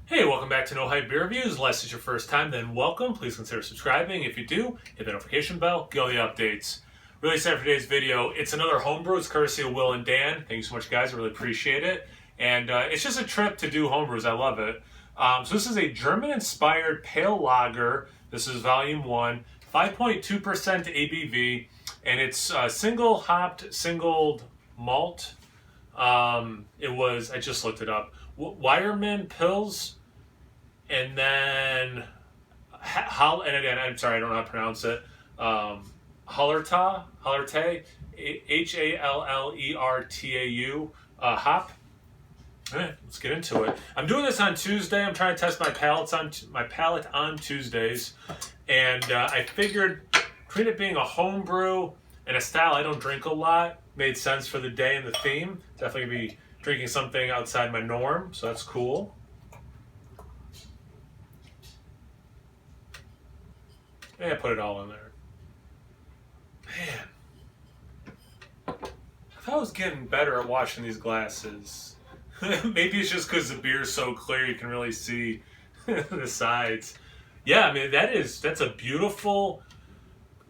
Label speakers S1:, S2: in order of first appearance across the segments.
S1: Hey, welcome back to No Hype Beer Reviews. Unless it's your first time, then welcome. Please consider subscribing. If you do, hit the notification bell, get all the updates. Really excited for today's video. It's another homebrew. It's courtesy of Will and Dan. Thank you so much, guys. I really appreciate it. And it's just a trip to do homebrews. I love it. So this is a German-inspired pale lager. This is volume 1, 5.2% ABV, and it's single hopped, singled malt. I just looked it up. Weyermann Pils, and then and again, I'm sorry, I don't know how to pronounce it. Hallertau, Hallertau, hop. Let's get into it. I'm doing this on Tuesday. I'm trying to test my palate on Tuesdays, and I figured between it being a homebrew and a style I don't drink a lot, made sense for the day and the theme. Definitely gonna be drinking something outside my norm, so that's cool. Yeah, put it all in there. Man, I thought I was getting better at washing these glasses. Maybe it's just because the beer's so clear you can really see the sides. Yeah, I mean that's a beautiful.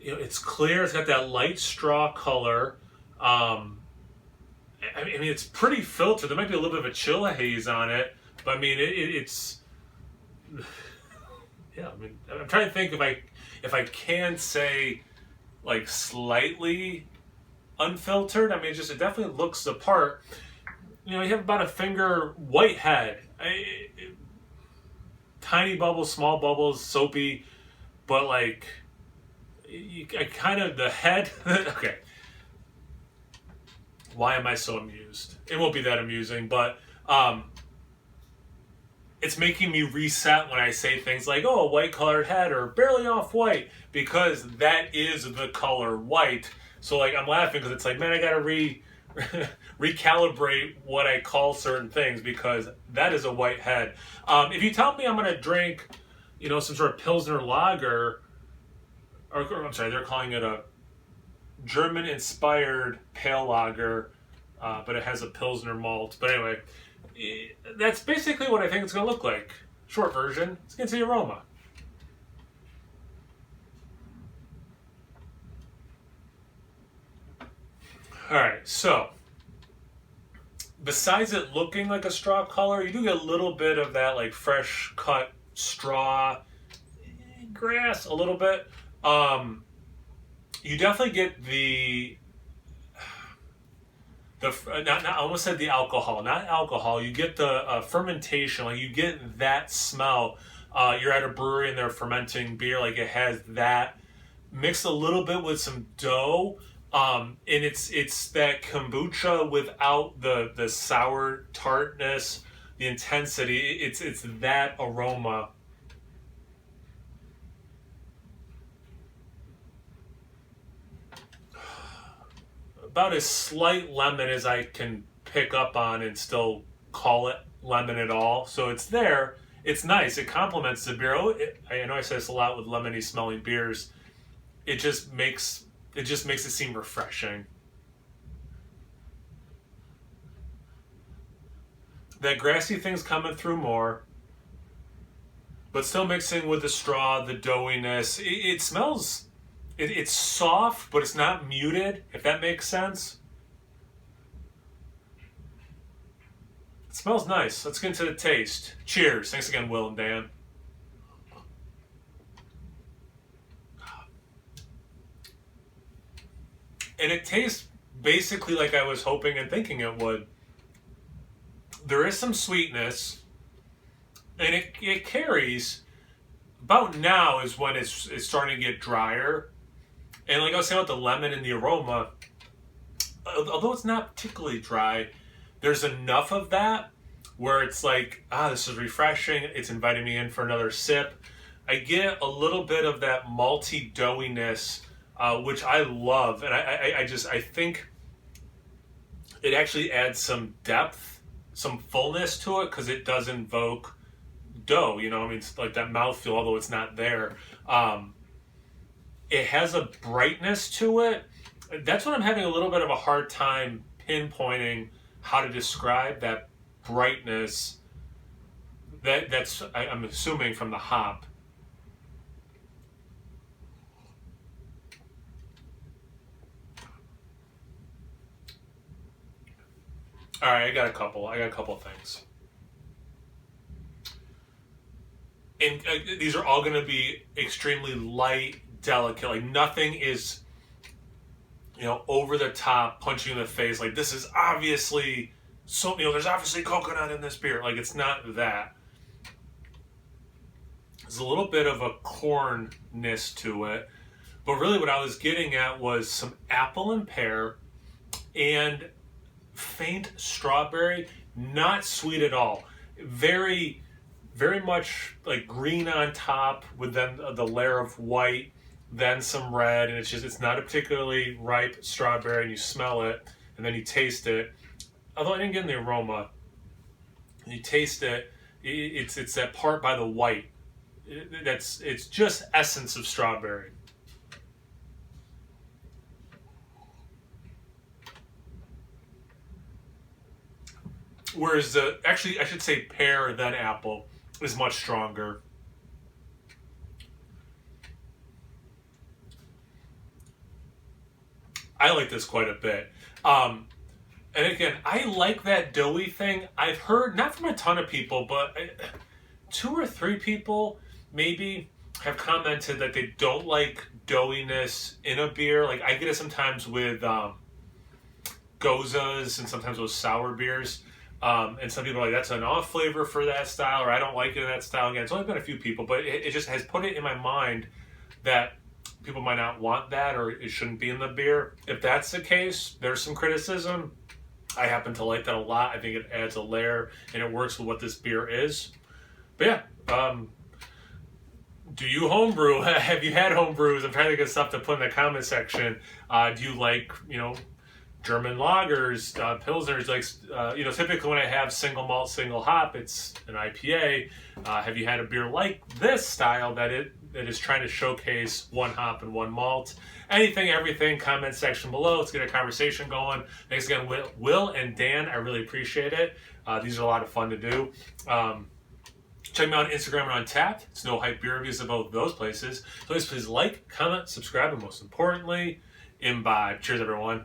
S1: It's clear. It's got that light straw color. I mean, it's pretty filtered. There might be a little bit of a chill haze on it, but I mean, it's. Yeah, I mean, I'm trying to think if I can say like slightly unfiltered. I mean, it definitely looks the part. You have about a finger white head, tiny bubbles, small bubbles, soapy, but like the head. Okay. Why am I so amused? It won't be that amusing, but it's making me reset when I say things like, oh, a white colored head or barely off white, because that is the color white. So like I'm laughing because it's like, man, I gotta recalibrate what I call certain things, because that is a white head. If you tell me I'm gonna drink, some sort of Pilsner lager, or I'm sorry, they're calling it a German-inspired pale lager, but it has a Pilsner malt. But anyway, that's basically what I think it's going to look like. Short version, let's get to the aroma. Alright, so besides it looking like a straw color, you do get a little bit of that like fresh cut straw, grass, a little bit. You definitely get I almost said the alcohol, not alcohol. You get the fermentation, like you get that smell. You're at a brewery and they're fermenting beer, like it has that mixed a little bit with some dough, and it's that kombucha without the sour tartness, the intensity. It's that aroma. About as slight lemon as I can pick up on and still call it lemon at all. So it's there. It's nice. It complements the beer. I know I say this a lot with lemony smelling beers. It just makes it seem refreshing. That grassy thing's coming through more, but still mixing with the straw, the doughiness. It smells. It's soft, but it's not muted, if that makes sense. It smells nice. Let's get into the taste. Cheers. Thanks again, Will and Dan. And it tastes basically like I was hoping and thinking it would. There is some sweetness, and it carries. About now is when it's starting to get drier. And like I was saying about the lemon and the aroma, although it's not particularly dry, there's enough of that where it's like, this is refreshing. It's inviting me in for another sip. I get a little bit of that malty doughiness, which I love. And I think it actually adds some depth, some fullness to it, because it does invoke dough. It's like that mouthfeel, although it's not there. It has a brightness to it. That's when I'm having a little bit of a hard time pinpointing how to describe that brightness I'm assuming from the hop. All right, I got a couple things. And these are all going to be extremely light, delicate. Like nothing is, over the top, punching you in the face. Like this is obviously there's obviously coconut in this beer. Like it's not that. There's a little bit of a cornness to it, but really what I was getting at was some apple and pear and faint strawberry, not sweet at all. Very, very much like green on top with then the layer of white, then some red, and it's not a particularly ripe strawberry, and you smell it, and then you taste it. Although I didn't get in the aroma, and you taste it, it's that part by the white. It's just essence of strawberry. Whereas actually I should say pear then apple is much stronger. I like this quite a bit. And again, I like that doughy thing. I've heard, not from a ton of people, but 2 or 3 people maybe have commented that they don't like doughiness in a beer. Like I get it sometimes with Gozas and sometimes with sour beers. And some people are like, that's an off flavor for that style, or I don't like it in that style. Again, it's only been a few people, but it just has put it in my mind that people might not want that, or it shouldn't be in the beer. If that's the case, there's some criticism. I happen to like that a lot. I think it adds a layer and it works with what this beer is. But yeah, do you homebrew? Have you had homebrews? I'm trying to get stuff to put in the comment section. Do you like, German lagers, pilsners? Like, typically when I have single malt, single hop, it's an IPA. Have you had a beer like this style that is trying to showcase one hop and one malt? Anything, everything, comment section below. Let's get a conversation going. Thanks again, Will and Dan. I really appreciate it. These are a lot of fun to do. Check me out on Instagram and on Tap. It's No Hype Beer Reviews at both those places. Please like, comment, subscribe, and most importantly, imbibe. Cheers, everyone.